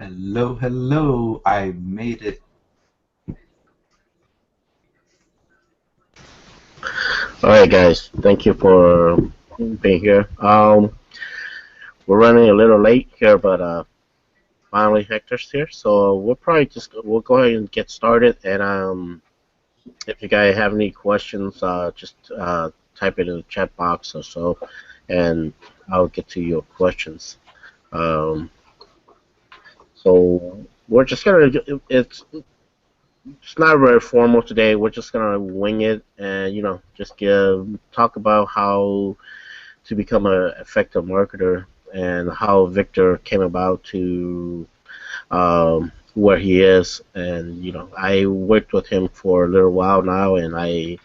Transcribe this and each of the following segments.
Hello, hello. I made it. All right, guys. Thank you for being here. We're running a little late here, but finally Hector's here, so we'll go ahead and get started. And if you guys have any questions, just type it in the chat box or so, and I'll get to your questions. Um, so we're just gonna it's not very formal today. We're just gonna wing it and just talk about how to become an effective marketer and how Victor came about to where he is. And I worked with him for a little while now, and I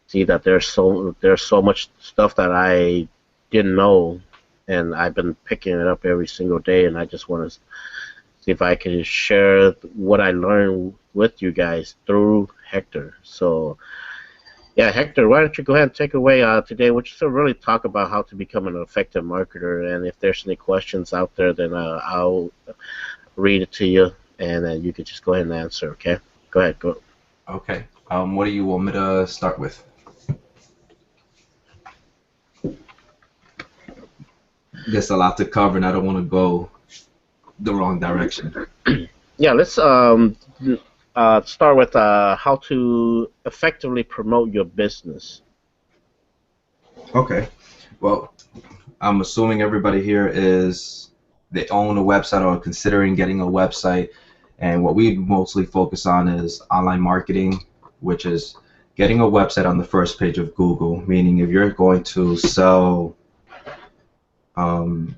see that there's so much stuff that I didn't know, and I've been picking it up every single day. And I just want to see if I can share what I learned with you guys through Hector. So yeah, Hector, why don't you go ahead and take it away today? We're just to really talk about how to become an effective marketer, and if there's any questions out there, then I'll read it to you, and then you can just go ahead and answer. Okay, go ahead. Go. Okay. What do you want me to start with? There's a lot to cover, and I don't want to go the wrong direction. Yeah, let's start with how to effectively promote your business. Okay. Well, I'm assuming everybody here they own a website or considering getting a website, and what we mostly focus on is online marketing, which is getting a website on the first page of Google. Meaning, if you're going to sell um,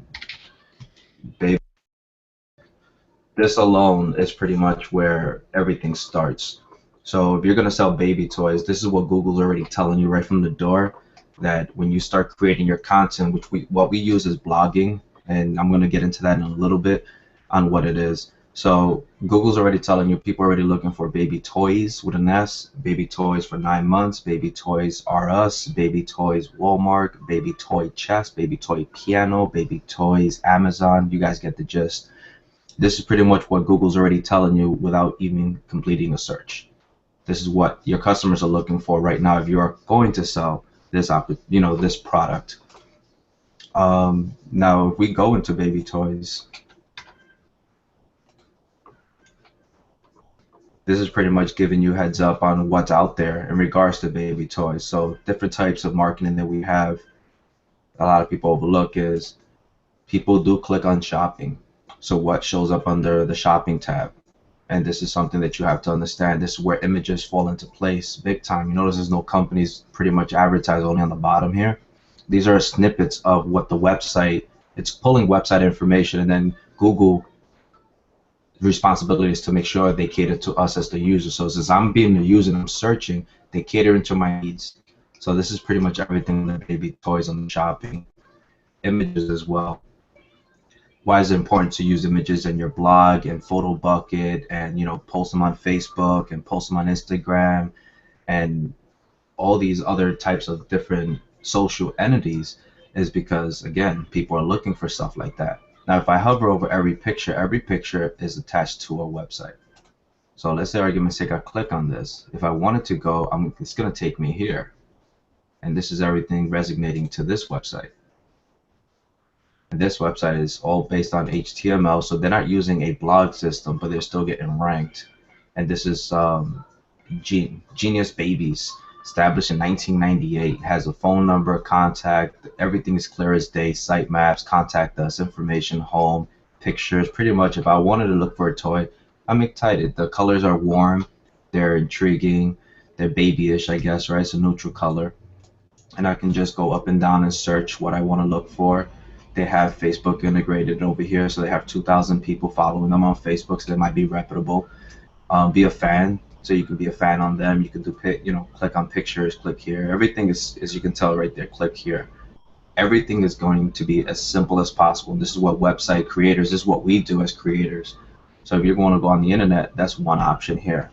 this alone is pretty much where everything starts. So if you're going to sell baby toys, this is what Google's already telling you right from the door, that when you start creating your content, what we use is blogging, and I'm going to get into that in a little bit on what it is. So Google's already telling you people are already looking for baby toys with an S, baby toys for 9 months, baby toys R Us, baby toys Walmart, baby toy chess, baby toy piano, baby toys Amazon. You guys get the gist. This is pretty much what Google's already telling you without even completing a search. This is what your customers are looking for right now if you are going to sell this product. Now, if we go into baby toys, this is pretty much giving you heads up on what's out there in regards to baby toys. So different types of marketing that we have, a lot of people overlook is people do click on shopping. So what shows up under the shopping tab? And this is something that you have to understand. This is where images fall into place big time. You notice there's no companies pretty much advertised only on the bottom here. These are snippets of what the website, it's pulling website information, and then Google responsibility is to make sure they cater to us as the user. So since I'm being the user and I'm searching, they cater into my needs. So this is pretty much everything, the baby toys on the shopping. Images as well. Why is it important to use images in your blog and photo bucket, and post them on Facebook and post them on Instagram and all these other types of different social entities? Is because, again, people are looking for stuff like that. Now if I hover over every picture is attached to a website. So let's say, argument's sake, I click on this. If I wanted to go, it's going to take me here, and this is everything resonating to this website. And this website is all based on HTML, so they're not using a blog system, but they're still getting ranked. And this is Genius Babies, established in 1998. Has a phone number, contact, everything is clear as day, site maps, contact us, information, home, pictures. Pretty much, if I wanted to look for a toy, I'm excited. The colors are warm, they're intriguing, they're babyish, I guess, right? It's a neutral color. And I can just go up and down and search what I want to look for. They have Facebook integrated over here, so they have 2,000 people following them on Facebook, so they might be reputable. Be a fan, so you can be a fan on them. You can click on pictures, click here. Everything is, as you can tell right there, click here. Everything is going to be as simple as possible. And this is what website creators, this is what we do as creators. So if you're going to go on the internet, that's one option here.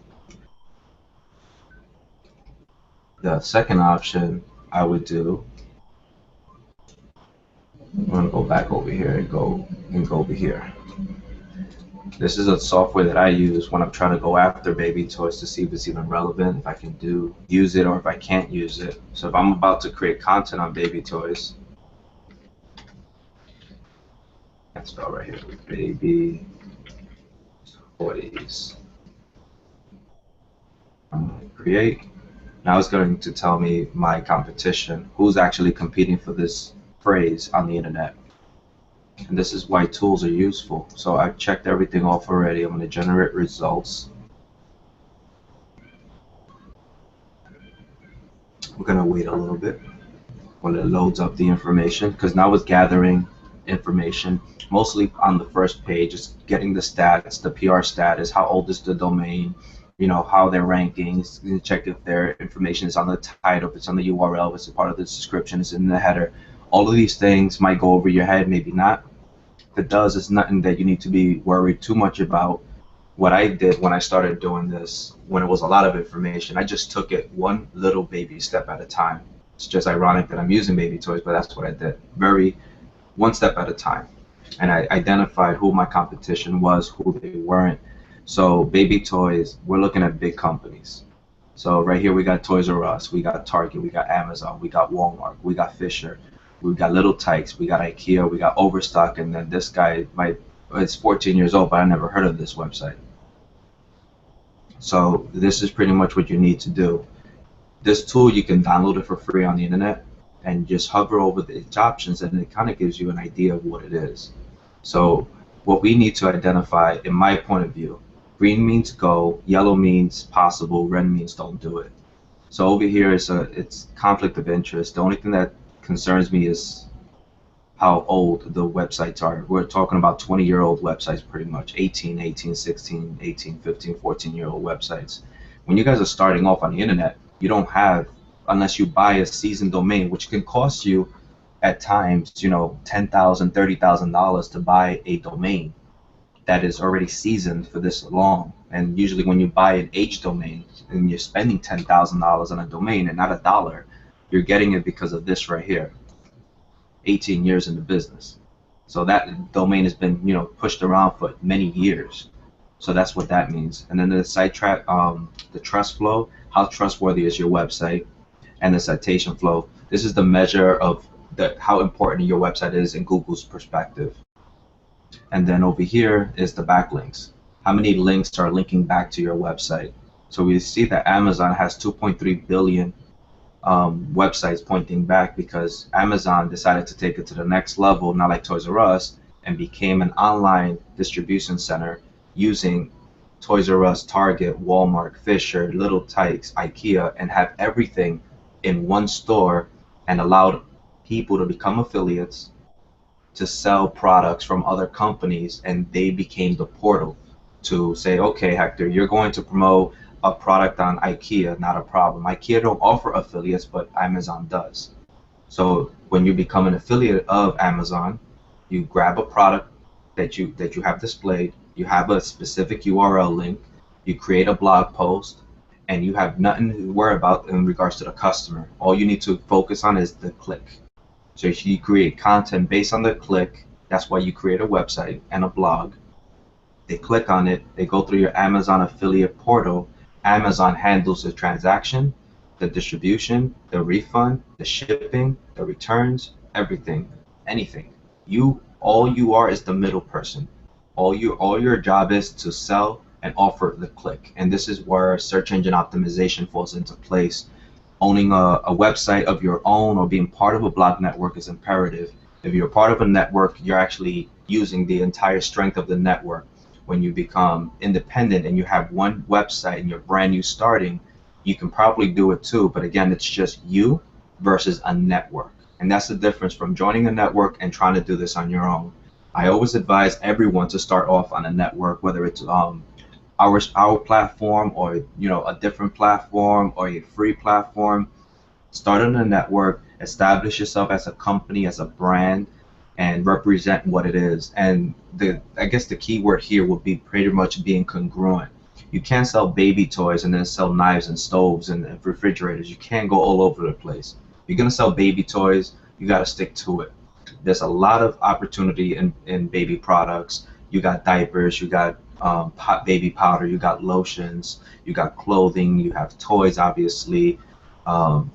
The second option I would do, I'm going to go back over here and go over here. This is a software that I use when I'm trying to go after baby toys to see if it's even relevant, if I can use it, or if I can't use it. So if I'm about to create content on baby toys, let's spell right here, baby toys. I'm going to create. Now it's going to tell me my competition, who's actually competing for this phrase on the internet. And this is why tools are useful. So I've checked everything off already. I'm going to generate results. We're going to wait a little bit when it loads up the information, because now it's gathering information mostly on the first page. It's getting the stats, the PR status, how old is the domain, you know, how they're ranking. It's going to check if their information is on the title, if it's on the URL, if it's a part of the description, it's in the header. All of these things might go over your head, maybe not. If it does, it's nothing that you need to be worried too much about. What I did when I started doing this, when it was a lot of information, I just took it one little baby step at a time. It's just ironic that I'm using baby toys, but that's what I did. Very one step at a time. And I identified who my competition was, who they weren't. So baby toys, we're looking at big companies. So right here we got Toys R Us, we got Target, we got Amazon, we got Walmart, we got Fisher, we got Little Tykes, we got IKEA, we got Overstock, and then this guy it's 14 years old, but I never heard of this website. So this is pretty much what you need to do. This tool, you can download it for free on the internet and just hover over its options, and it kind of gives you an idea of what it is. So what we need to identify, in my point of view, green means go, yellow means possible, red means don't do it. So over here it's conflict of interest. The only thing that concerns me is how old the websites are. We're talking about 20-year-old websites pretty much, 18, 16, 18, 15, 14-year-old websites. When you guys are starting off on the internet, you don't have, unless you buy a seasoned domain, which can cost you at times, you know, $10,000, $30,000 to buy a domain that is already seasoned for this long. And usually when you buy an H domain and you're spending $10,000 on a domain and not a dollar, you're getting it because of this right here. 18 years in the business. So that domain has been, you know, pushed around for many years. So that's what that means. And then the site track, the trust flow, how trustworthy is your website, and the citation flow. This is the measure of how important your website is in Google's perspective. And then over here is the backlinks. How many links are linking back to your website? So we see that Amazon has 2.3 billion websites pointing back, because Amazon decided to take it to the next level, not like Toys R Us, and became an online distribution center using Toys R Us, Target, Walmart, Fisher, Little Tykes, IKEA, and have everything in one store, and allowed people to become affiliates, to sell products from other companies, and they became the portal to say, okay, Hector, you're going to promote a product on IKEA, not a problem. IKEA don't offer affiliates, but Amazon does. So when you become an affiliate of Amazon, you grab a product that you have displayed, you have a specific URL link, you create a blog post, and you have nothing to worry about in regards to the customer. All you need to focus on is the click. So if you create content based on the click, that's why you create a website and a blog. They click on it, they go through your Amazon affiliate portal. Amazon handles the transaction, the distribution, the refund, the shipping, the returns, everything, anything. All you are is the middle person. All your job is to sell and offer the click. And this is where search engine optimization falls into place. Owning a website of your own or being part of a blog network is imperative. If you're part of a network, you're actually using the entire strength of the network. When you become independent and you have one website and you're brand new starting, you can probably do it too, but again, it's just you versus a network. And that's the difference from joining a network and trying to do this on your own. I always advise everyone to start off on a network, whether it's our platform, or a different platform, or a free platform. Start on a network, establish yourself as a company, as a brand, and represent what it is. And I guess the key word here would be pretty much being congruent. You can't sell baby toys and then sell knives and stoves and refrigerators. You can't go all over the place. If you're gonna sell baby toys, you gotta stick to it. There's a lot of opportunity in baby products. You got diapers, you got baby powder, you got lotions, you got clothing, you have toys, obviously.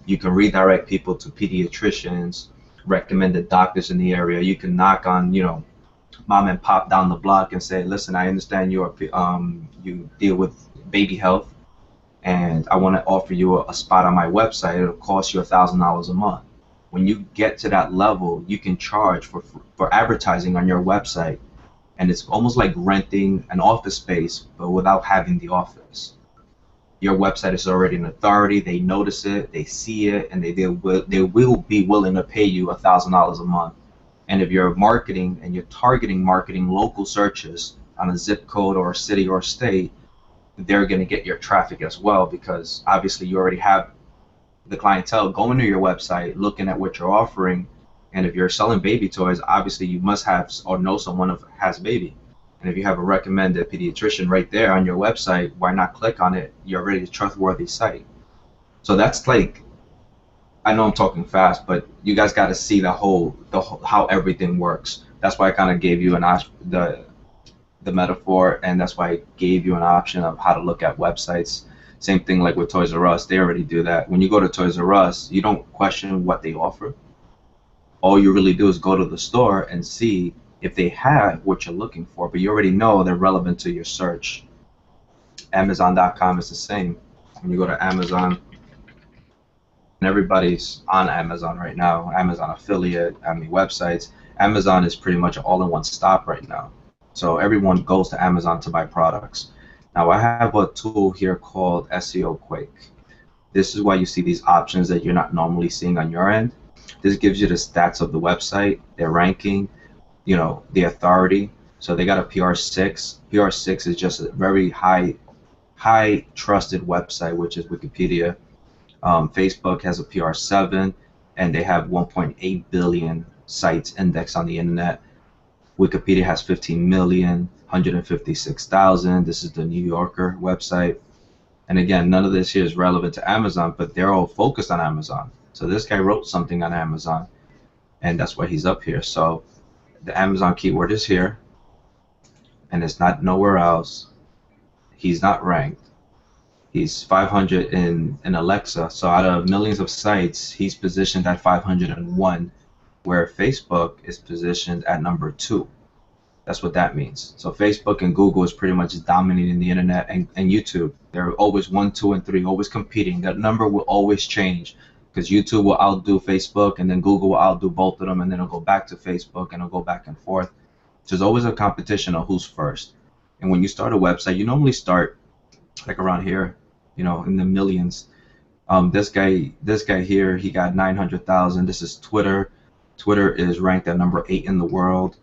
You can redirect people to pediatricians, recommended doctors in the area. You can knock on, mom and pop down the block and say, listen, I understand you deal with baby health, and I want to offer you a spot on my website. It'll cost you $1,000 a month. When you get to that level, you can charge for advertising on your website, and it's almost like renting an office space, but without having the office. Your website is already an authority. They notice it, they see it, and they will be willing to pay you $1,000 a month. And if you're marketing and you're marketing local searches on a zip code or a city or a state, they're going to get your traffic as well, because obviously you already have the clientele going to your website, looking at what you're offering. And if you're selling baby toys, obviously you must have or know someone who has baby. And if you have a recommended pediatrician right there on your website, why not click on it? You're already a trustworthy site. So that's like, I know I'm talking fast, but you guys got to see the whole how everything works. That's why I kind of gave you the metaphor, and that's why I gave you an option of how to look at websites. Same thing like with Toys R Us, they already do that. When you go to Toys R Us, you don't question what they offer. All you really do is go to the store and see if they have what you're looking for, but you already know they're relevant to your search. Amazon.com is the same. When you go to Amazon, and everybody's on Amazon right now, Amazon affiliate, websites. Amazon is pretty much an all-in-one stop right now. So everyone goes to Amazon to buy products. Now I have a tool here called SEO Quick. This is why you see these options that you're not normally seeing on your end. This gives you the stats of the website, their ranking, the authority. So they got a PR6. PR6 is just a very high trusted website, which is Wikipedia. Facebook has a PR7, and they have 1.8 billion sites indexed on the internet. Wikipedia has 15 million, 156,000. This is the New Yorker website. And again, none of this here is relevant to Amazon, but they're all focused on Amazon. So this guy wrote something on Amazon, and that's why he's up here. So the Amazon keyword is here, and it's not nowhere else. He's not ranked. He's 500 in Alexa. So out of millions of sites, he's positioned at 501, where Facebook is positioned at number 2. That's what that means. So Facebook and Google is pretty much dominating the internet, and YouTube. They're always 1, 2, and 3, always competing. That number will always change, because YouTube will outdo Facebook, and then Google will outdo both of them, and then it'll go back to Facebook, and it'll go back and forth. So there's always a competition on who's first. And when you start a website, you normally start like around here, in the millions. This guy here, he got 900,000. This is Twitter. Twitter is ranked at number 8 in the world.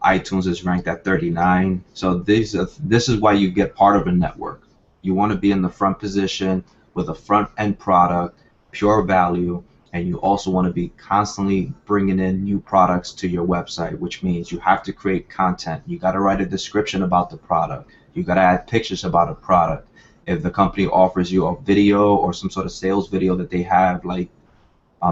iTunes is ranked at 39. So this is why you get part of a network. You want to be in the front position with a front end product, pure value, and you also want to be constantly bringing in new products to your website, which means you have to create content. You got to write a description about the product. You got to add pictures about a product. If the company offers you a video or some sort of sales video that they have, like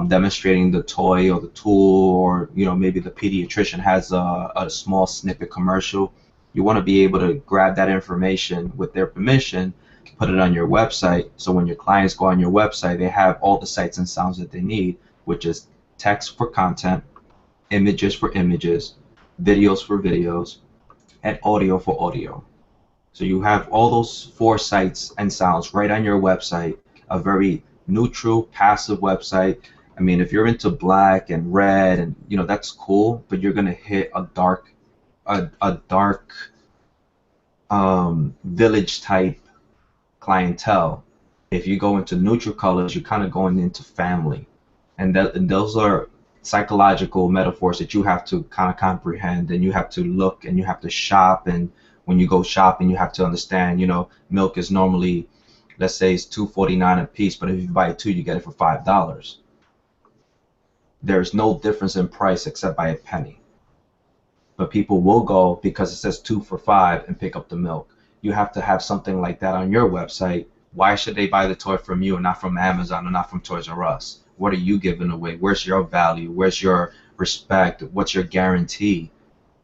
demonstrating the toy or the tool, or maybe the pediatrician has a small snippet commercial, you want to be able to grab that information with their permission, put it on your website, so when your clients go on your website, they have all the sights and sounds that they need, which is text for content, images for images, videos for videos, and audio for audio. So you have all those 4 sights and sounds right on your website, a very neutral, passive website. If you're into black and red, and that's cool, but you're gonna hit a dark village type clientele. If you go into neutral colors, you're kind of going into family, and those are psychological metaphors that you have to kind of comprehend, and you have to look, and you have to shop. And when you go shopping, you have to understand, milk is normally, let's say it's $2.49 a piece, but if you buy 2, you get it for $5. There's no difference in price except by a penny. But people will go because it says 2 for $5 and pick up the milk. You have to have something like that on your website. Why should they buy the toy from you and not from Amazon or not from Toys R Us? What are you giving away? Where's your value? Where's your respect? What's your guarantee?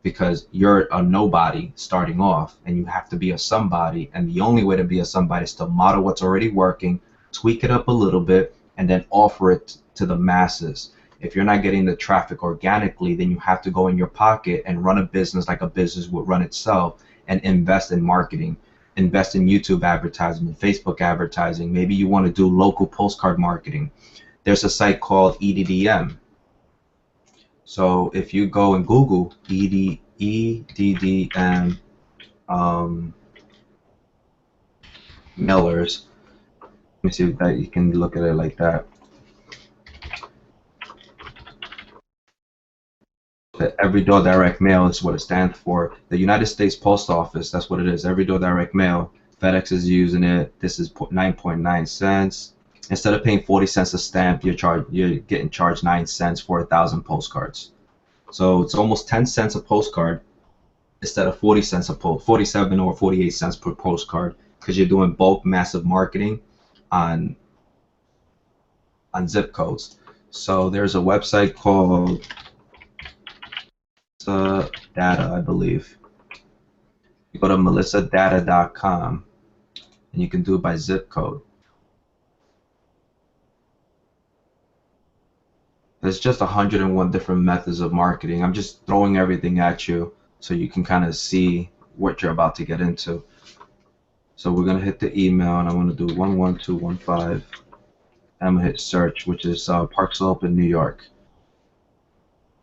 because you're a nobody starting off, and you have to be a somebody, and the only way to be a somebody is to model what's already working, tweak it up a little bit, and then offer it to the masses. If you're not getting the traffic organically, then you have to go in your pocket and run a business like a business would run itself, and invest in marketing, invest in YouTube advertising, Facebook advertising. Maybe you want to do local postcard marketing. There's a site called EDDM. So if you go and Google EDDM mailers, let me see if that you can look at it like that. Every door direct mail is what it stands for. The United States Post Office, that's what it is. Every door direct mail. FedEx is using it. This is 9.9 cents. Instead of paying 40 cents a stamp, you're getting charged 9 cents for 1,000 postcards. So it's almost 10 cents a postcard instead of 40 cents a 47 or 48 cents per postcard, because you're doing bulk massive marketing on zip codes. So there's a website called Data, I believe. You go to melissadata.com and you can do it by zip code. There's just 101 different methods of marketing. I'm just throwing everything at you so you can kind of see what you're about to get into. So we're going to hit the email, and I'm going to do 11215. And I'm going to hit search, which is Park Slope in New York.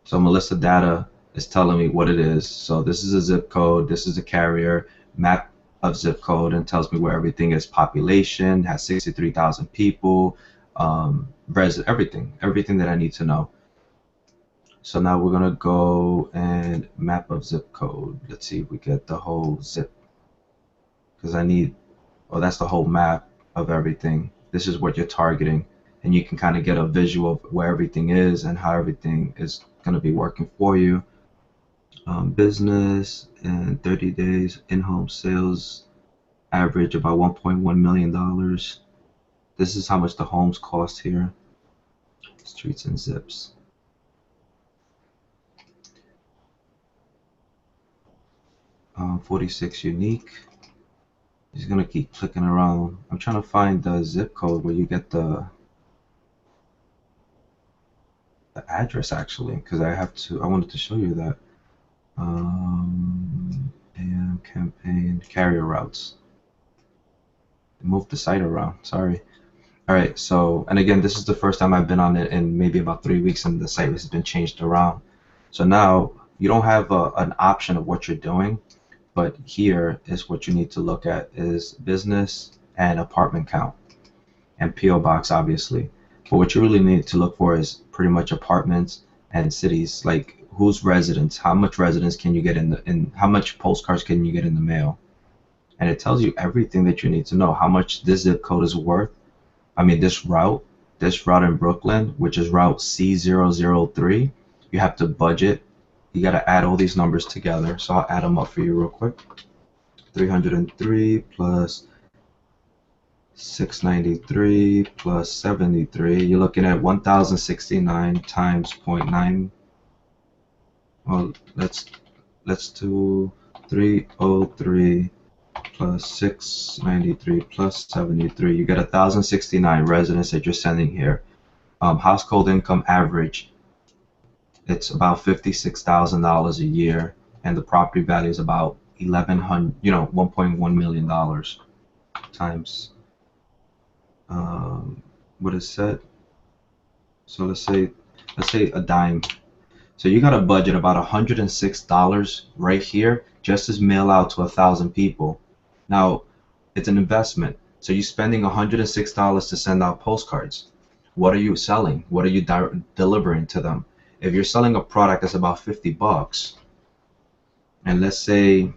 So Melissa Data is telling me what it is. So this is a zip code, this is a carrier, map of zip code, and tells me where everything is. Population, has 63,000 people, everything that I need to know. So now we're gonna go and map of zip code. Let's see if we get the whole zip, because I need, oh, that's the whole map of everything. This is what you're targeting, and you can kind of get a visual of where everything is and how everything is gonna be working for you. Business and 30 days in-home sales average about $1.1 million. This is how much the homes cost here. Streets and zips. Um, 46 unique. He's gonna keep clicking around. I'm trying to find the zip code where you get the address, actually, because I wanted to show you that. AM campaign carrier routes. Move the site around. Sorry. All right. So, and again, this is the first time I've been on it in maybe about 3 weeks, and the site has been changed around. So now you don't have an option of what you're doing, but here is what you need to look at is business and apartment count and PO box, obviously. But what you really need to look for is pretty much apartments and cities, like whose residents, how much residents can you get in how much postcards can you get in the mail, and it tells you everything that you need to know. How much this zip code is worth. I mean, this route in Brooklyn, which is route C003, you have to budget. You got to add all these numbers together. So I'll add them up for you real quick. 303 plus 693 plus 73. You're looking at 1,069 times 0.9. Well, let's do 303 plus 693 plus 73. You get 1,069 residents that you're sending here. Household income average, it's about $56,000 a year, and the property value is about $1.1 million times what is said. So let's say a dime. So you got to budget about $106 right here just as mail out to 1,000 people. Now, it's an investment. So you're spending $106 to send out postcards. What are you selling? What are you delivering to them? If you're selling a product that's about 50 bucks, and let's say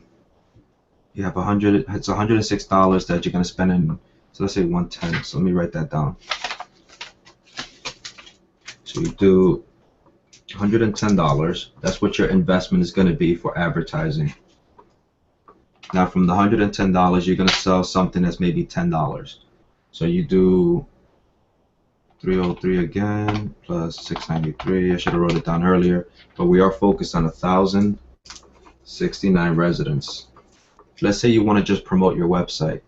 you have it's $106 that you're going to spend in, so let's say 110. So let me write that down. So you do $110. That's what your investment is going to be for advertising. Now from the $110, you're going to sell something that's maybe $10. So you do 303 again plus 693. I should have wrote it down earlier, but we are focused on 1,000 69 residents. Let's say you want to just promote your website.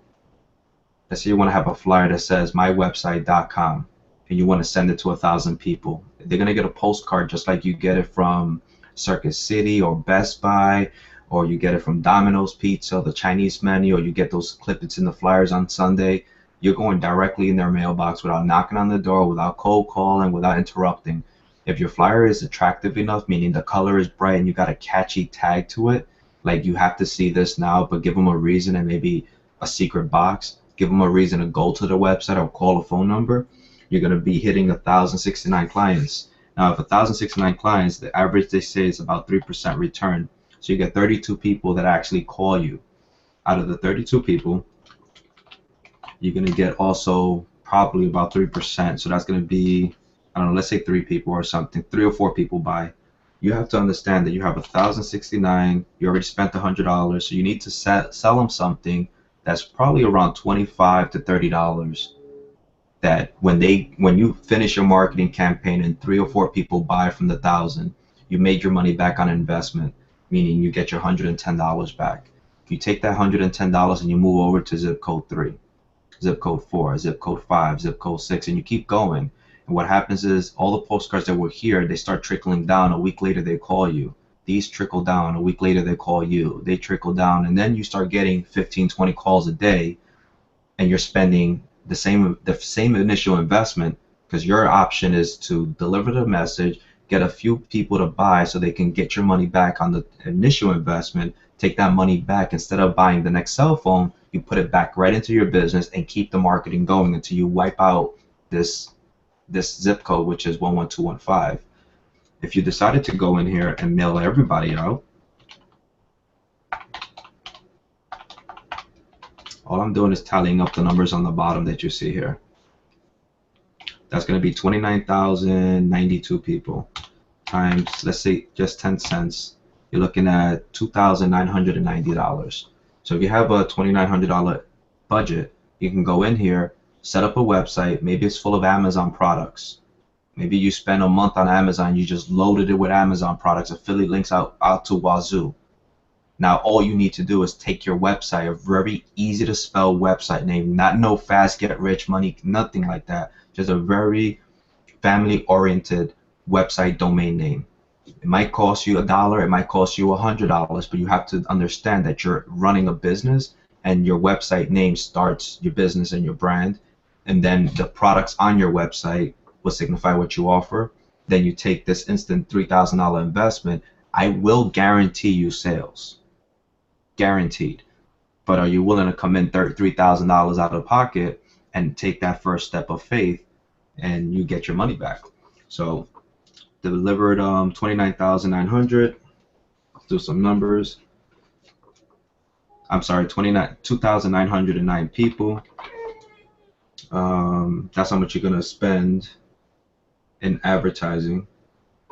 Let's say you want to have a flyer that says mywebsite.com and you want to send it to 1,000 people. They're going to get a postcard just like you get it from Circuit City or Best Buy, or you get it from Domino's Pizza, the Chinese menu, or you get those clippets in the flyers on Sunday. You're going directly in their mailbox without knocking on the door, without cold calling, without interrupting. If your flyer is attractive enough, meaning the color is bright and you got a catchy tag to it, like you have to see this now, but give them a reason and maybe a secret box, give them a reason to go to the website or call a phone number, you're going to be hitting 1,069 clients. Now, if 1,069 clients, the average they say is about 3% return. So you get 32 people that actually call you. Out of the 32 people, you're going to get also probably about 3%. So that's going to be, I don't know, let's say 3 people or something, 3 or 4 people buy. You have to understand that you have 1,069, you already spent $100, so you need to sell them something that's probably around $25 to $30. That when you finish your marketing campaign and 3 or 4 people buy from the 1,000, you made your money back on investment, meaning you get your $110 back. If you take that $110 and you move over to zip code 3, zip code 4, zip code 5, zip code 6, and you keep going. And what happens is all the postcards that were here, they start trickling down. A week later, they call you. These trickle down. A week later, they call you. They trickle down. And then you start getting 15, 20 calls a day, and you're spending the same initial investment, because your option is to deliver the message, get a few people to buy so they can get your money back on the initial investment, take that money back. Instead of buying the next cell phone, you put it back right into your business and keep the marketing going until you wipe out this zip code, which is 11215. If you decided to go in here and mail everybody out, all I'm doing is tallying up the numbers on the bottom that you see here. That's going to be 29,092 people times, let's say, just 10 cents. You're looking at $2,990. So if you have a $2,900 budget, you can go in here, set up a website. Maybe it's full of Amazon products. Maybe you spend a month on Amazon, you just loaded it with Amazon products, affiliate links out to wazoo. Now all you need to do is take your website, a very easy to spell website name, not no fast get rich money, nothing like that, just a very family oriented website domain name. It might cost you $1, it might cost you $100, but you have to understand that you're running a business and your website name starts your business and your brand, and then the products on your website will signify what you offer. Then you take this instant $3,000 investment. I will guarantee you sales. Guaranteed. But are you willing to come in $3,000 out of pocket and take that first step of faith and you get your money back? So delivered 29,900. Let's do some numbers. I'm sorry, 2,909 people. That's how much you're gonna spend in advertising.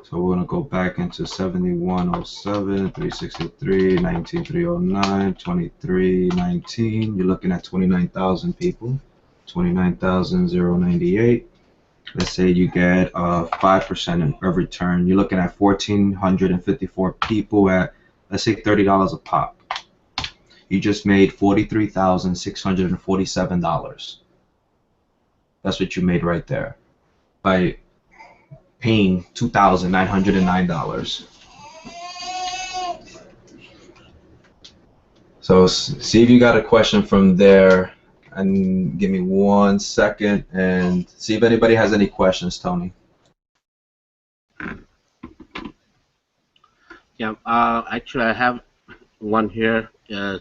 So we're gonna go back into 7107, 363, 19309, 2319. You're looking at 29,000 people, 29,098. Let's say you get 5% of return. You're looking at 1,454 people at, let's say, $30 a pop. You just made $43,647. That's what you made right there by paying $2,909. So see if you got a question from there, and give me 1 second and see if anybody has any questions, Tony. Yeah, actually I have one here. Is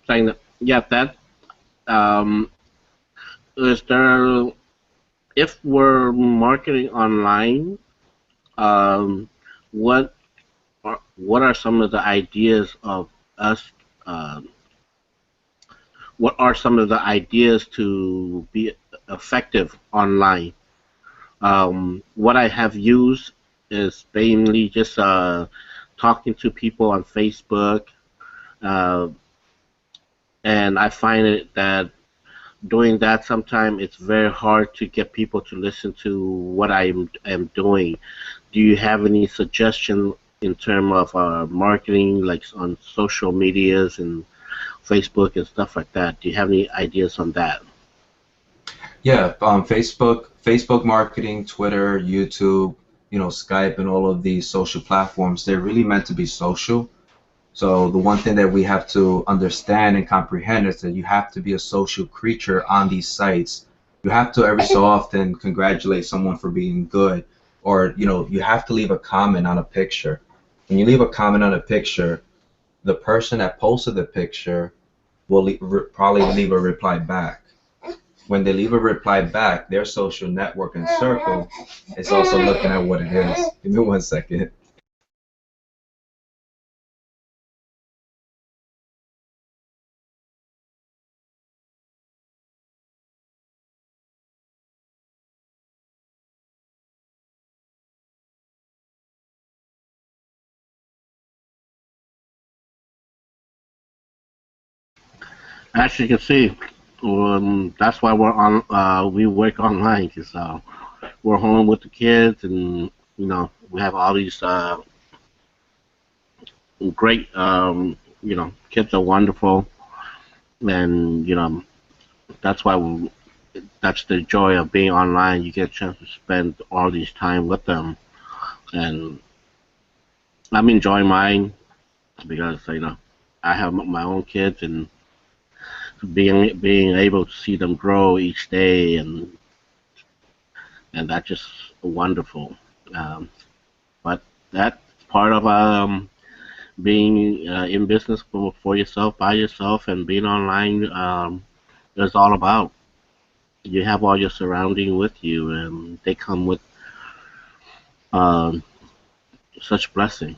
saying that, yeah, that is there, if we're marketing online, what are some of the ideas of us? What are some of the ideas to be effective online? What I have used is mainly just talking to people on Facebook, and I find it that doing that sometimes it's very hard to get people to listen to what I am doing. Do you have any suggestion in terms of marketing, like on social medias and Facebook and stuff like that? Do you have any ideas on that? Yeah, Facebook marketing, Twitter, YouTube, Skype, and all of these social platforms, they're really meant to be social. So the one thing that we have to understand and comprehend is that you have to be a social creature on these sites. You have to every so often congratulate someone for being good, or you have to leave a comment on a picture. When you leave a comment on a picture, the person that posted the picture will probably leave a reply back. When they leave a reply back, their social network and circle is also looking at what it is. Give me 1 second. As you can see, that's why we're on. We work online because we're home with the kids, and we have all these great. Kids are wonderful, and that's why that's the joy of being online. You get a chance to spend all these time with them, and I'm enjoying mine because I have my own kids, and being able to see them grow each day, and that's just wonderful. Um, but that's part of being in business for yourself, by yourself, and being online is all about. You have all your surrounding with you, and they come with um, such blessing.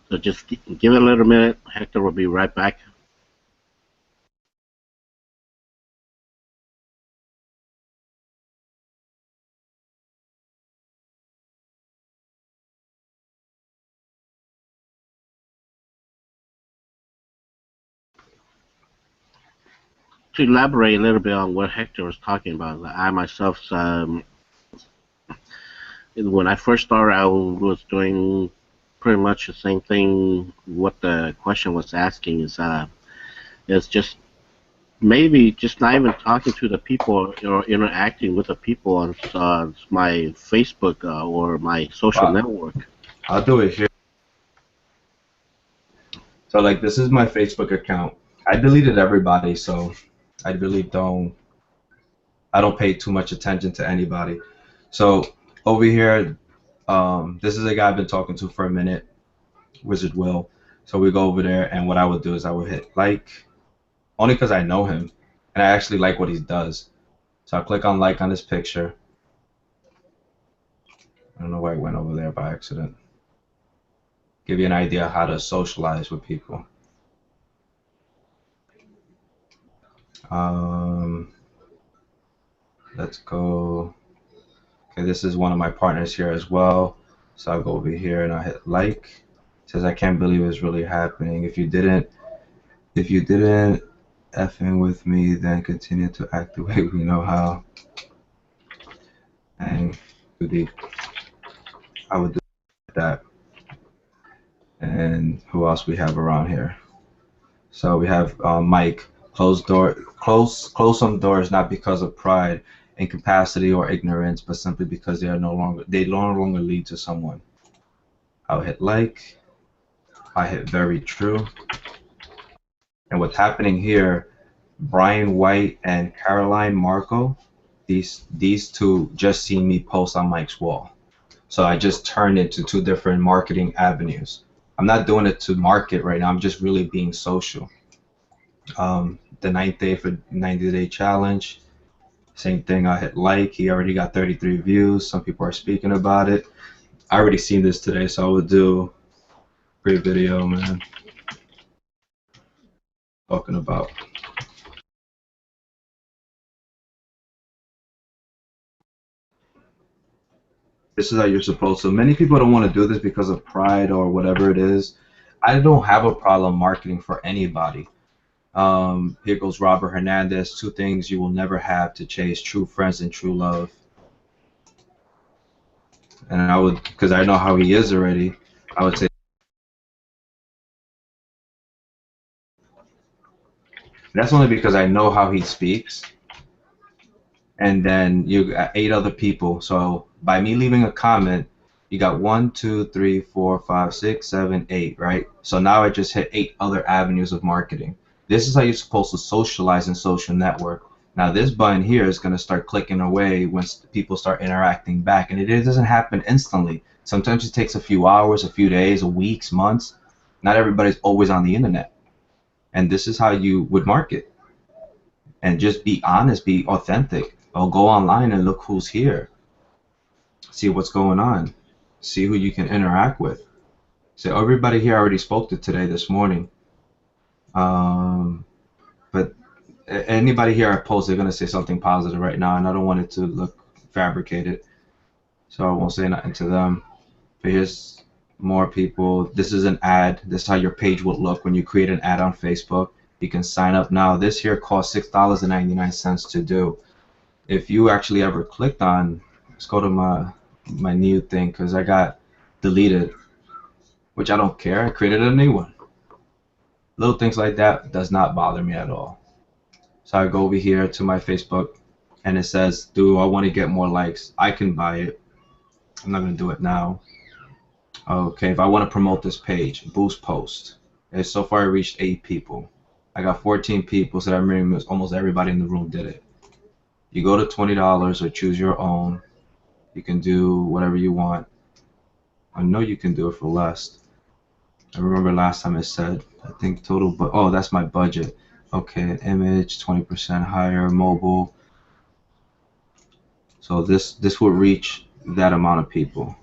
So just give it a little minute. Hector will be right back. To elaborate a little bit on what Hector was talking about, I myself, when I first started, I was doing pretty much the same thing. What the question was asking is just maybe just not even talking to the people or interacting with the people on my Facebook or my social Wow. network. I'll do it here. So like this is my Facebook account. I deleted everybody, so I really don't pay too much attention to anybody. So over here, this is a guy I've been talking to for a minute, Wizard Will. So we go over there, and what I would do is I would hit like, only because I know him, and I actually like what he does. So I click on like on his picture. I don't know why I went over there by accident. Give you an idea how to socialize with people. Um, let's go. Okay, this is one of my partners here as well. So I'll go over here and I'll hit like. It says I can't believe it's really happening. If you didn't effing with me, then continue to act the way we know how. And I would do that. And who else we have around here? So we have Mike. Close some doors not because of pride, incapacity, or ignorance, but simply because they no longer lead to someone. I'll hit like. I hit very true. And what's happening here, Brian White and Caroline Marco, these two just seen me post on Mike's wall. So I just turned it to two different marketing avenues. I'm not doing it to market right now. I'm just really being social. The ninth day for 90-day challenge, same thing. I hit like. He already got 33 views. Some people are speaking about it. I already seen this today, so I would do great video, man. Talking about. This is how you're supposed to. Many people don't want to do this because of pride or whatever it is. I don't have a problem marketing for anybody. Here goes Robert Hernandez. 2 things you will never have to chase: true friends and true love. And I would, because I know how he is already, I would say that's only because I know how he speaks. And then you got 8 other people. So by me leaving a comment, you got 1, 2, 3, 4, 5, 6, 7, 8, right? So now I just hit 8 other avenues of marketing. This is how you're supposed to socialize and social network. Now this button here is going to start clicking away when people start interacting back, and it doesn't happen instantly. Sometimes it takes a few hours, a few days, weeks, months. Not everybody's always on the internet, and this is how you would market. And just be honest, be authentic. Or go online and look who's here. See what's going on. See who you can interact with. So everybody here I already spoke to today, this morning. But anybody here I post, they're going to say something positive right now, and I don't want it to look fabricated. So I won't say nothing to them. But here's more people. This is an ad. This is how your page will look when you create an ad on Facebook. You can sign up now. This here costs $6.99 to do. If you actually ever clicked on, let's go to my new thing, because I got deleted, which I don't care. I created a new one. Little things like that does not bother me at all. So I go over here to my Facebook, and it says, do I want to get more likes? I can buy it. I'm not going to do it now. Okay, if I want to promote this page, boost post. And so far I reached 8 people. I got 14 people, so that means almost everybody in the room did it. You go to $20 or choose your own. You can do whatever you want. I know you can do it for less. I remember last time it said, I think total, but oh, that's my budget. Okay, image 20% higher, mobile. So this will reach that amount of people.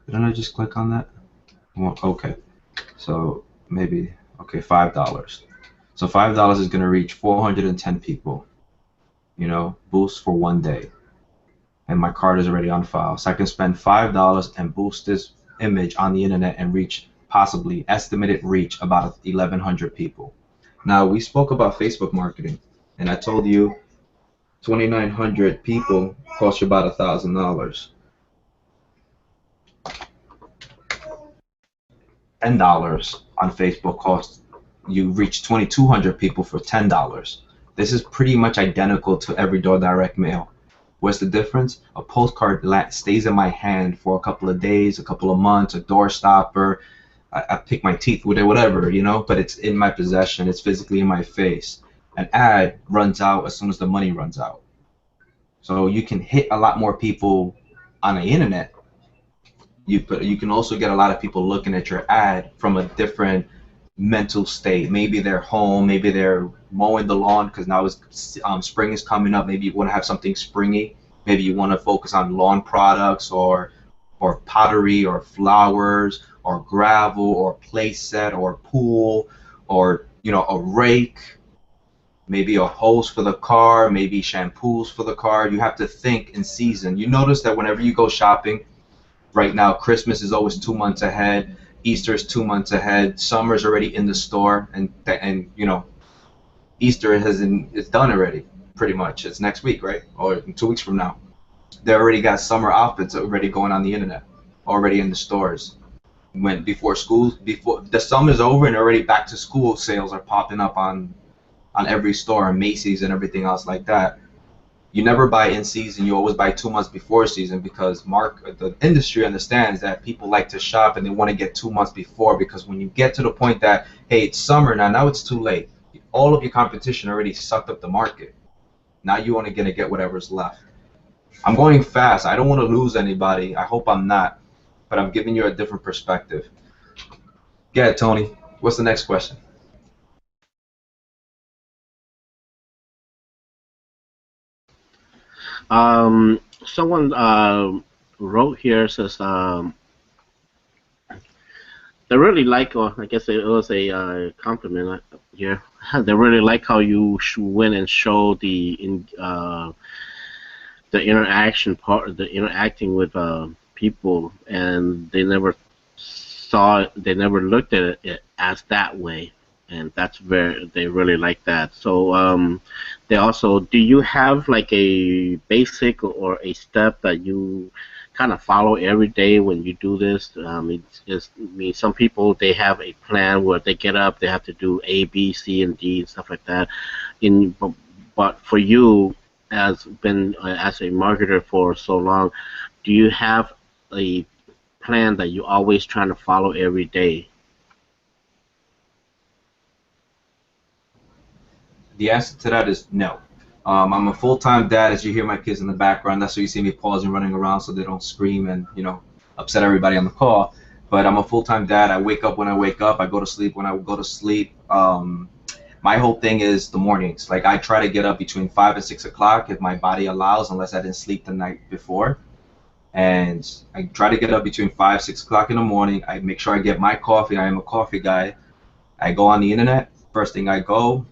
Didn't I just click on that? Well, okay, so maybe, okay, $5. So $5 is going to reach 410 people. You know, boost for 1 day. And my card is already on file. So I can spend $5 and boost this image on the internet and reach, possibly estimated reach, about 1,100 people. Now we spoke about Facebook marketing, and I told you 2,900 people cost you about $1,000. $10 on Facebook costs you reach 2,200 people for $10. This is pretty much identical to every door direct mail. What's the difference? A postcard stays in my hand for a couple of days, a couple of months, a door stopper. I pick my teeth with it, whatever, you know, but it's in my possession. It's physically in my face. An ad runs out as soon as the money runs out. So you can hit a lot more people on the internet. You can also get a lot of people looking at your ad from a different mental state. Maybe they're home, maybe they're mowing the lawn because now spring is coming up. Maybe you want to have something springy. Maybe you want to focus on lawn products or pottery or flowers or gravel or play set or pool or, you know, a rake, maybe a hose for the car, maybe shampoos for the car. You have to think in season. You notice that whenever you go shopping, right now Christmas is always 2 months ahead. Easter is 2 months ahead. Summer's already in the store, and you know, Easter it's done already, pretty much. It's next week, right? Or 2 weeks from now. They already got summer outfits already going on the internet, already in the stores. Before the summer's over and already back to school sales are popping up on every store, and Macy's and everything else like that. You never buy in season. You always buy 2 months before season, because the industry understands that people like to shop and they want to get 2 months before, because when you get to the point that, hey, it's summer now it's too late. All of your competition already sucked up the market. Now you only gonna get whatever's left. I'm going fast. I don't want to lose anybody. I hope I'm not, but I'm giving you a different perspective. Go ahead, Tony. What's the next question? Someone wrote here, says they really like, or I guess it was a compliment here. They really like how you went and showed the interaction part, the interacting with people, and they never saw it, they never looked at it as that way. and they really like that. So they also, do you have like a basic or a step that you kind of follow every day when you do this? I mean, some people, they have a plan where they get up, they have to do A, B, C, and D and stuff like that. In but for you, as a marketer for so long, do you have a plan that you're always trying to follow every day? The answer to that is no. I'm a full-time dad. As you hear my kids in the background, that's why you see me pausing, running around, so they don't scream and upset everybody on the call. But I'm a full-time dad. I wake up when I wake up. I go to sleep when I go to sleep. My whole thing is the mornings. Like, I try to get up between 5 and 6 o'clock if my body allows, unless I didn't sleep the night before. And I try to get up between 5, 6 o'clock in the morning. I make sure I get my coffee. I am a coffee guy. I go on the internet. First thing I go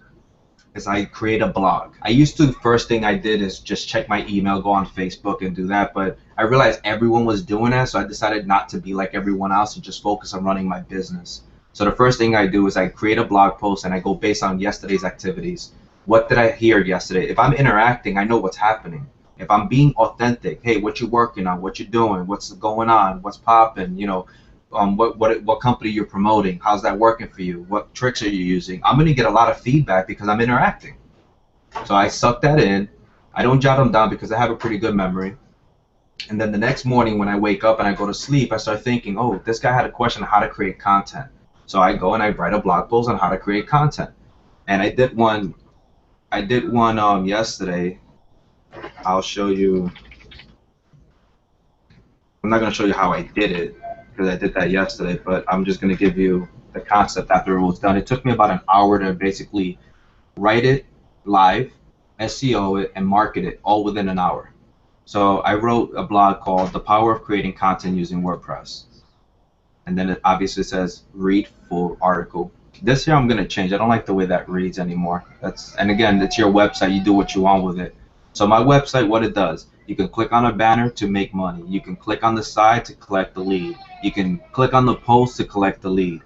is I create a blog. I used to, first thing I did is just check my email, go on Facebook and do that, but I realized everyone was doing that, so I decided not to be like everyone else and just focus on running my business. So the first thing I do is I create a blog post and I go based on yesterday's activities. What did I hear yesterday? If I'm interacting, I know what's happening. If I'm being authentic, hey, what you working on, what you doing, what's going on, what's popping, what company you're promoting, how's that working for you, what tricks are you using. I'm going to get a lot of feedback because I'm interacting. So I suck that in. I don't jot them down because I have a pretty good memory. And then the next morning when I wake up and I go to sleep, I start thinking, oh, this guy had a question on how to create content. So I go and I write a blog post on how to create content. And I did one yesterday. I'll show you. I'm not going to show you how I did it because I did that yesterday, but I'm just going to give you the concept after it was done. It took me about an hour to basically write it live, SEO it, and market it all within an hour. So I wrote a blog called The Power of Creating Content Using WordPress. And then it obviously says read full article. This here I'm going to change. I don't like the way that reads anymore. And again, it's your website. You do what you want with it. So my website, what it does, you can click on a banner to make money. You can click on the side to collect the lead. You can click on the post to collect the lead.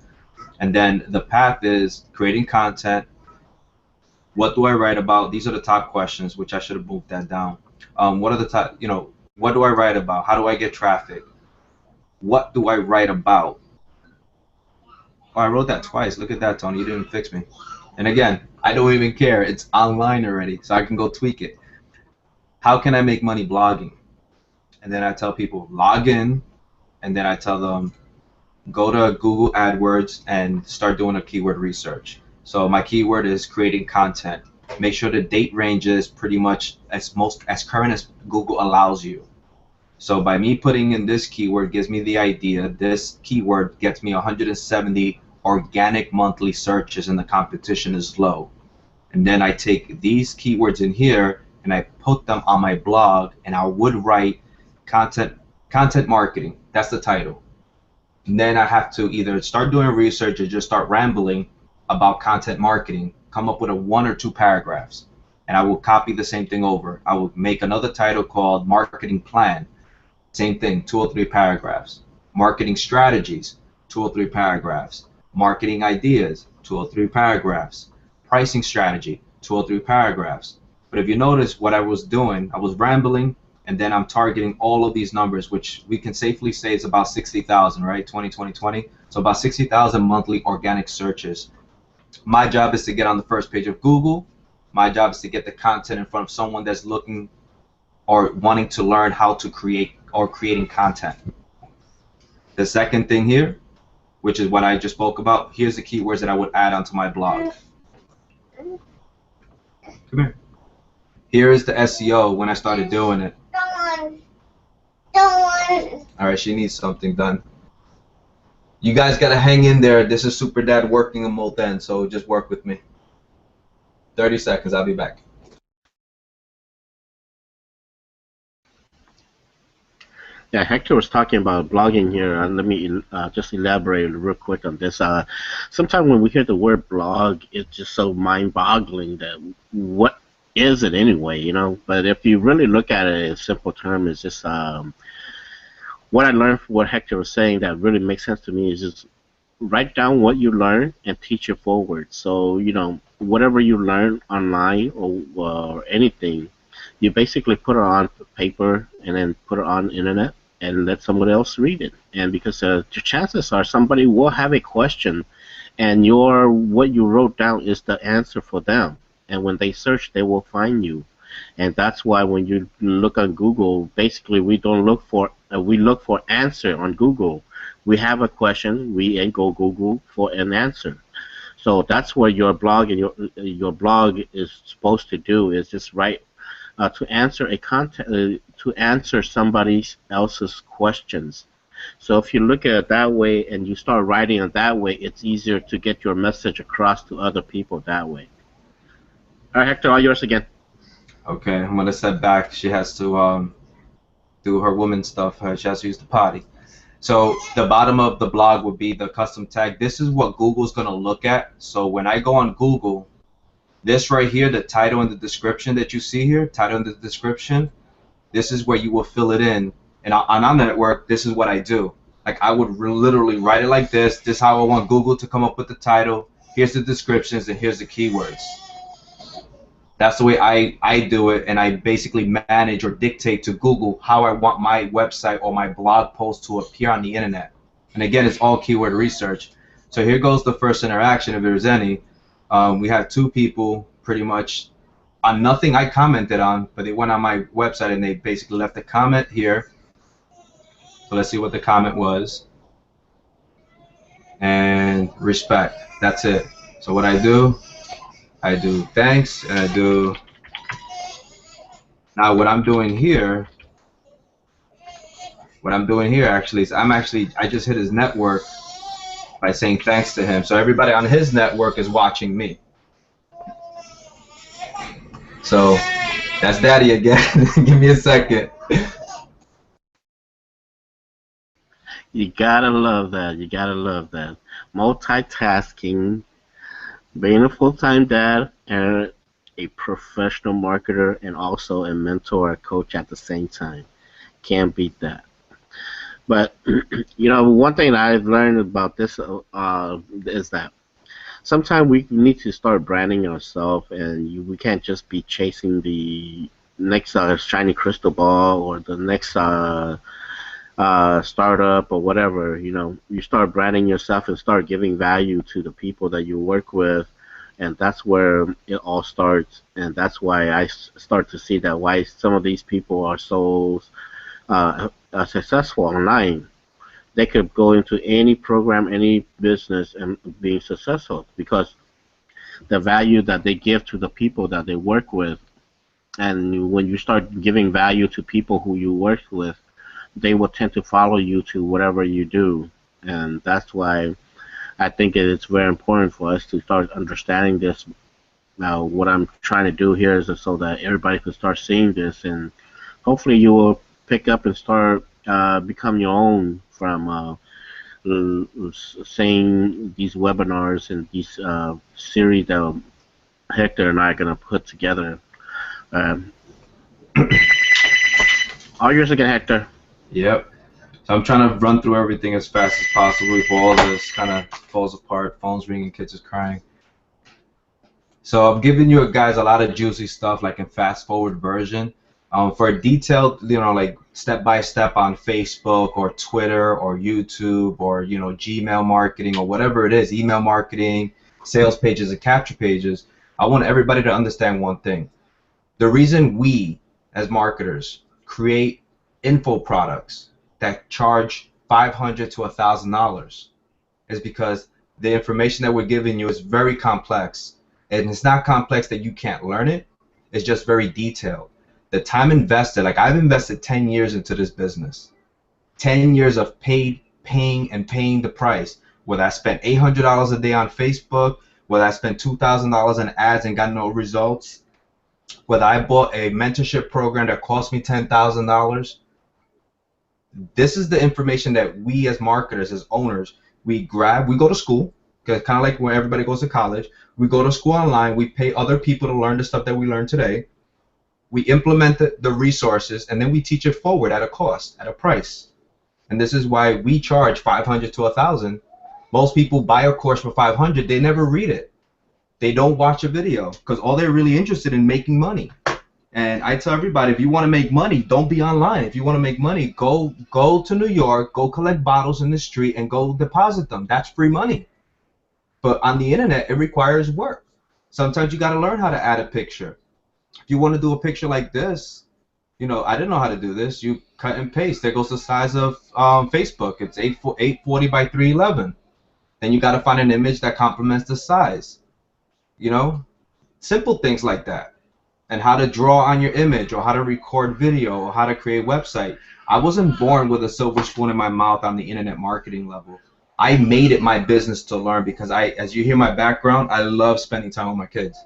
And then the path is creating content. What do I write about? These are the top questions, which I should have moved that down. What are the top, what do I write about? How do I get traffic? What do I write about? Oh, I wrote that twice. Look at that, Tony. You didn't fix me. And again, I don't even care. It's online already, so I can go tweak it. How can I make money blogging? And then I tell people log in, and then I tell them go to Google AdWords and start doing a keyword research. So my keyword is creating content. Make sure the date range is pretty much as current as Google allows you. So by me putting in this keyword gives me the idea. This keyword gets me 170 organic monthly searches and the competition is low. And then I take these keywords in here and I put them on my blog, and I would write content marketing. That's the title. And then I have to either start doing research or just start rambling about content marketing, come up with 1 or 2 paragraphs, and I will copy the same thing over. I will make another title called marketing plan. Same thing, 2 or 3 paragraphs. Marketing strategies, 2 or 3 paragraphs. Marketing ideas, 2 or 3 paragraphs. Pricing strategy, 2 or 3 paragraphs. But if you notice what I was doing, I was rambling, and then I'm targeting all of these numbers, which we can safely say is about 60,000, right? 20. So about 60,000 monthly organic searches. My job is to get on the first page of Google. My job is to get the content in front of someone that's looking or wanting to learn how to create or creating content. The second thing here, which is what I just spoke about, here's the keywords that I would add onto my blog. Come here. Here is the SEO when I started doing it. All right, she needs something done. You guys gotta hang in there. This is Super Dad working on both ends, so just work with me. 30 seconds, I'll be back. Yeah, Hector was talking about blogging here. Let me just elaborate real quick on this. Sometimes when we hear the word blog, it's just so mind-boggling that what is it anyway, But if you really look at it in simple terms, it's just what I learned from what Hector was saying that really makes sense to me is just write down what you learn and teach it forward. So, whatever you learn online or anything, you basically put it on paper and then put it on the internet and let somebody else read it. And because the chances are somebody will have a question, and what you wrote down is the answer for them. And when they search, they will find you. And that's why when you look on Google, basically we look for answer on Google. We have a question, we go Google for an answer. So that's what your blog and your blog is supposed to do, is just write to answer somebody else's questions. So if you look at it that way and you start writing it that way, it's easier to get your message across to other people that way. All right, Hector, all yours again. Okay, I'm gonna step back. She has to do her woman stuff. She has to use the potty. So the bottom of the blog would be the custom tag. This is what Google's gonna look at. So when I go on Google, this right here, the title and the description that you see here, title and the description, this is where you will fill it in. And on our network, this is what I do. Like I would literally write it like this. This is how I want Google to come up with the title. Here's the descriptions and here's the keywords. That's the way I do it, and I basically manage or dictate to Google how I want my website or my blog post to appear on the internet. And again, it's all keyword research. So here goes the first interaction, if there's any. We have two people pretty much on nothing I commented on, but they went on my website and they basically left a comment here. So let's see what the comment was. And respect. That's it. So what I do thanks, and I do. Now what I'm doing here actually is I just hit his network by saying thanks to him. So everybody on his network is watching me. So that's Daddy again. Give me a second. You gotta love that. You gotta love that. Multitasking, being a full-time dad and a professional marketer and also a mentor, a coach at the same time. Can't beat that. But one thing I've learned about this is that sometimes we need to start branding ourselves, and we can't just be chasing the next shiny crystal ball or the next startup or whatever. You start branding yourself and start giving value to the people that you work with, and that's where it all starts. And that's why I start to see that why some of these people are so successful online. They could go into any program, any business, and be successful because the value that they give to the people that they work with. And when you start giving value to people who you work with, they will tend to follow you to whatever you do. And that's why I think it's very important for us to start understanding this. Now, what I'm trying to do here is so that everybody can start seeing this, and hopefully you will pick up and start become your own from seeing these webinars and these series that Hector and I are going to put together. All yours again, Hector. Yep. So I'm trying to run through everything as fast as possible before all this kind of falls apart. Phones ringing, kids is crying. So I'm giving you guys a lot of juicy stuff, like in fast forward version. For a detailed, like step by step on Facebook or Twitter or YouTube or Gmail marketing or whatever it is, email marketing, sales pages and capture pages, I want everybody to understand one thing. The reason we as marketers create info products that charge $500 to $1,000 is because the information that we're giving you is very complex, and it's not complex that you can't learn it. It's just very detailed. The time invested, like I've invested 10 years into this business, 10 years of paying the price. Whether I spent $800 a day on Facebook, whether I spent $2,000 in ads and got no results, whether I bought a mentorship program that cost me $10,000. This is the information that we as marketers, as owners, we go to school, because kind of like when everybody goes to college, we go to school online, we pay other people to learn the stuff that we learn today, we implement the resources, and then we teach it forward at a cost, at a price. And this is why we charge $500 to $1,000, Most people buy a course for 500, they never read it. They don't watch a video because all they're really interested in making money. And I tell everybody, if you want to make money, don't be online. If you want to make money, go to New York, go collect bottles in the street and go deposit them. That's free money. But on the internet, it requires work. Sometimes you got to learn how to add a picture. If you want to do a picture like this, you know, I didn't know how to do this. You cut and paste. There goes the size of Facebook. It's 840 by 311. Then you got to find an image that complements the size. You know, simple things like that. And how to draw on your image, or how to record video, or how to create a website. I wasn't born with a silver spoon in my mouth on the internet marketing level. I made it my business to learn because as you hear my background, I love spending time with my kids.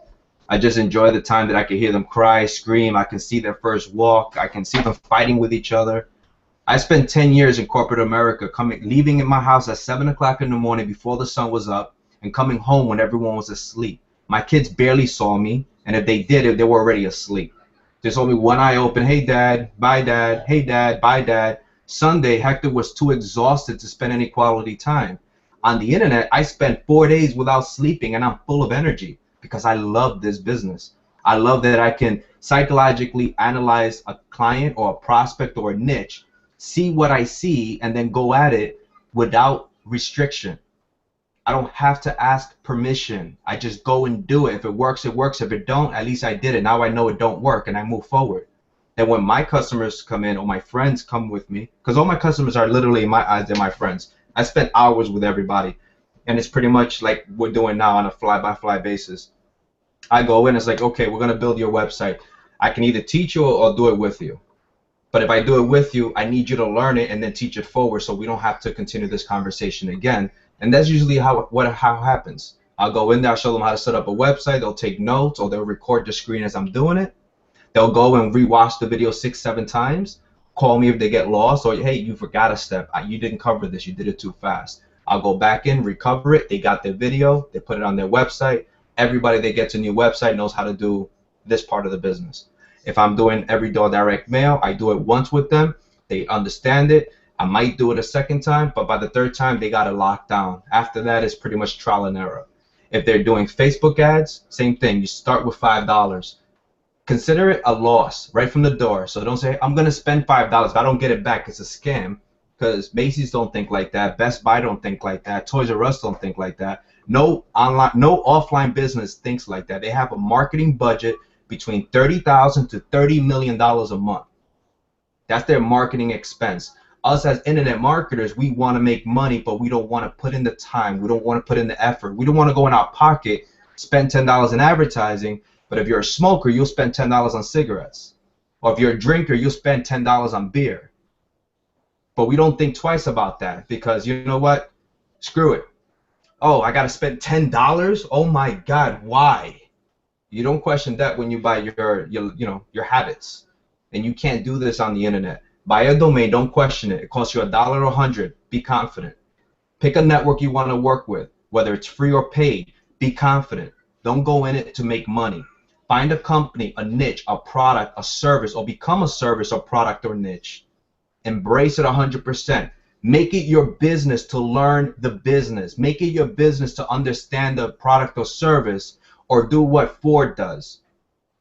I just enjoy the time that I can hear them cry, scream. I can see their first walk. I can see them fighting with each other. I spent 10 years in corporate America, leaving in my house at 7 o'clock in the morning before the sun was up and coming home when everyone was asleep. My kids barely saw me, and if they did, they were already asleep. There's only one eye open. Hey, Dad. Bye, Dad. Hey, Dad. Bye, Dad. Sunday, Hector was too exhausted to spend any quality time. On the internet, I spent 4 days without sleeping, and I'm full of energy because I love this business. I love that I can psychologically analyze a client or a prospect or a niche, see what I see, and then go at it without restriction. I don't have to ask permission. I just go and do it. If it works, it works. If it don't, at least I did it. Now I know it don't work, and I move forward. And when my customers come in or my friends come with me, because all my customers are literally, in my eyes, they're my friends. I spend hours with everybody, and it's pretty much like we're doing now on a fly-by-fly basis. I go in, it's like, okay, we're going to build your website. I can either teach you or do it with you. But if I do it with you, I need you to learn it and then teach it forward so we don't have to continue this conversation again. And that's usually how happens. I'll go in there, I'll show them how to set up a website, they'll take notes, or they'll record the screen as I'm doing it. They'll go and rewatch the video 6, 7 times, call me if they get lost, or hey, you forgot a step, you didn't cover this, you did it too fast. I'll go back in, recover it, they got their video, they put it on their website. Everybody that gets a new website knows how to do this part of the business. If I'm doing every door direct mail, I do it once with them, they understand it. I might do it a second time, but by the third time, they got it locked down. After that, it's pretty much trial and error. If they're doing Facebook ads, same thing. You start with $5. Consider it a loss right from the door. So don't say, I'm going to spend $5. If I don't get it back, it's a scam. Because Macy's don't think like that. Best Buy don't think like that. Toys R Us don't think like that. No offline business thinks like that. They have a marketing budget between $30,000 to $30 million a month. That's their marketing expense. Us as internet marketers, we want to make money, but we don't want to put in the time. We don't want to put in the effort. We don't want to go in our pocket, spend $10 in advertising, but if you're a smoker, you'll spend $10 on cigarettes. Or if you're a drinker, you'll spend $10 on beer. But we don't think twice about that because you know what? Screw it. Oh, I got to spend $10? Oh my God, why? You don't question that when you buy your habits. And you can't do this on the internet. Buy a domain, don't question it. It costs you $1 or $100. Be confident. Pick a network you want to work with, whether it's free or paid. Be confident. Don't go in it to make money. Find a company, a niche, a product, a service, or become a service or product or niche. Embrace it 100%. Make it your business to learn the business. Make it your business to understand the product or service, or do what Ford does.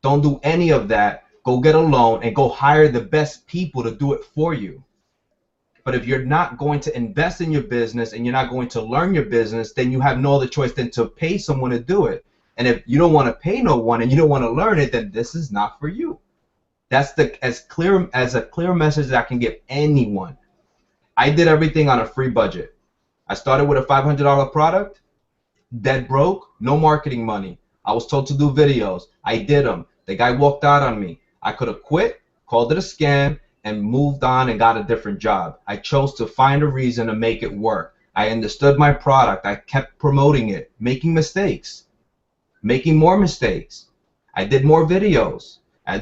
Don't do any of that. Go get a loan and go hire the best people to do it for you. But if you're not going to invest in your business and you're not going to learn your business, then you have no other choice than to pay someone to do it. And if you don't want to pay no one and you don't want to learn it, then this is not for you. That's as clear message that I can give anyone. I did everything on a free budget. I started with a $500 product, dead broke, no marketing money. I was told to do videos. I did them. The guy walked out on me. I could have quit, called it a scam, and moved on and got a different job. I chose to find a reason to make it work. I understood my product. I kept promoting it, making mistakes, making more mistakes. I did more videos. I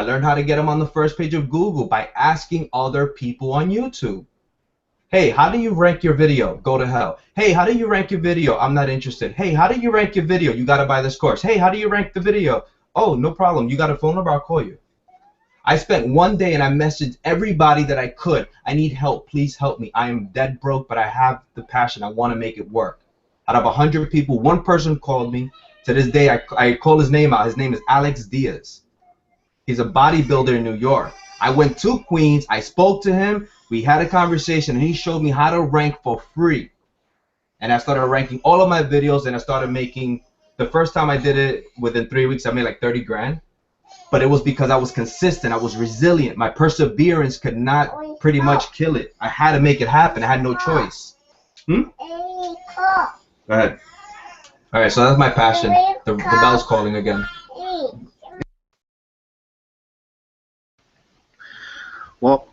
learned how to get them on the first page of Google by asking other people on YouTube. Hey, how do you rank your video? Go to hell. Hey, how do you rank your video? I'm not interested. Hey, how do you rank your video? You got to buy this course. Hey, how do you rank the video? Oh, no problem. You got a phone number? I'll call you. I spent one day and I messaged everybody that I could. I need help. Please help me. I am dead broke, but I have the passion. I want to make it work. Out of 100 people, one person called me. To this day, I call his name out. His name is Alex Diaz. He's a bodybuilder in New York. I went to Queens. I spoke to him. We had a conversation, and he showed me how to rank for free. And I started ranking all of my videos, and I started making, the first time I did it, within 3 weeks, I made like 30 grand. But it was because I was consistent. I was resilient. My perseverance could not pretty much kill it. I had to make it happen. I had no choice. Go ahead. All right, so that's my passion. The bell's calling again. Well,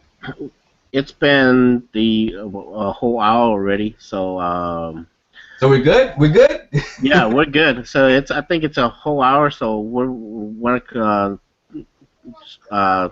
it's been the whole hour already, so. So we're good. We're good. Yeah, we're good. So I think it's a whole hour. So we're coming to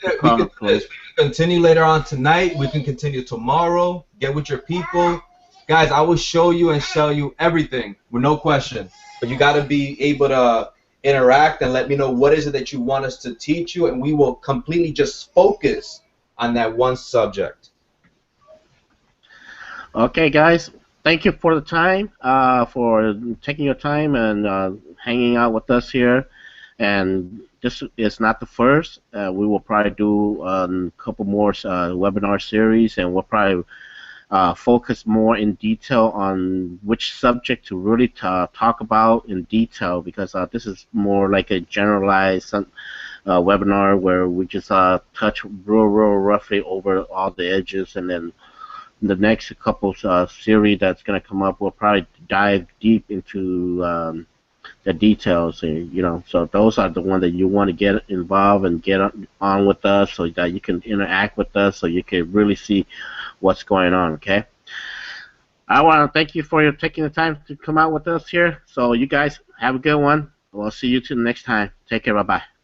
the close. We can continue later on tonight. We can continue tomorrow. Get with your people, guys. I will show you and sell you everything with no question. But you got to be able to interact and let me know what is it that you want us to teach you, and we will completely just focus on that one subject. Okay, guys. Thank you for the time, for taking your time and hanging out with us here. And this is not the first. We will probably do a couple more webinar series, and we'll probably focus more in detail on which subject to really talk about in detail, because this is more like a generalized webinar where we just touch real roughly over all the edges, and then the next couple series that's going to come up, we'll probably dive deep into the details, and, so those are the ones that you want to get involved and get on with us, so that you can interact with us, so you can really see what's going on. Okay, I want to thank you for taking the time to come out with us here. So you guys have a good one. We'll see you till next time. Take care. Bye bye.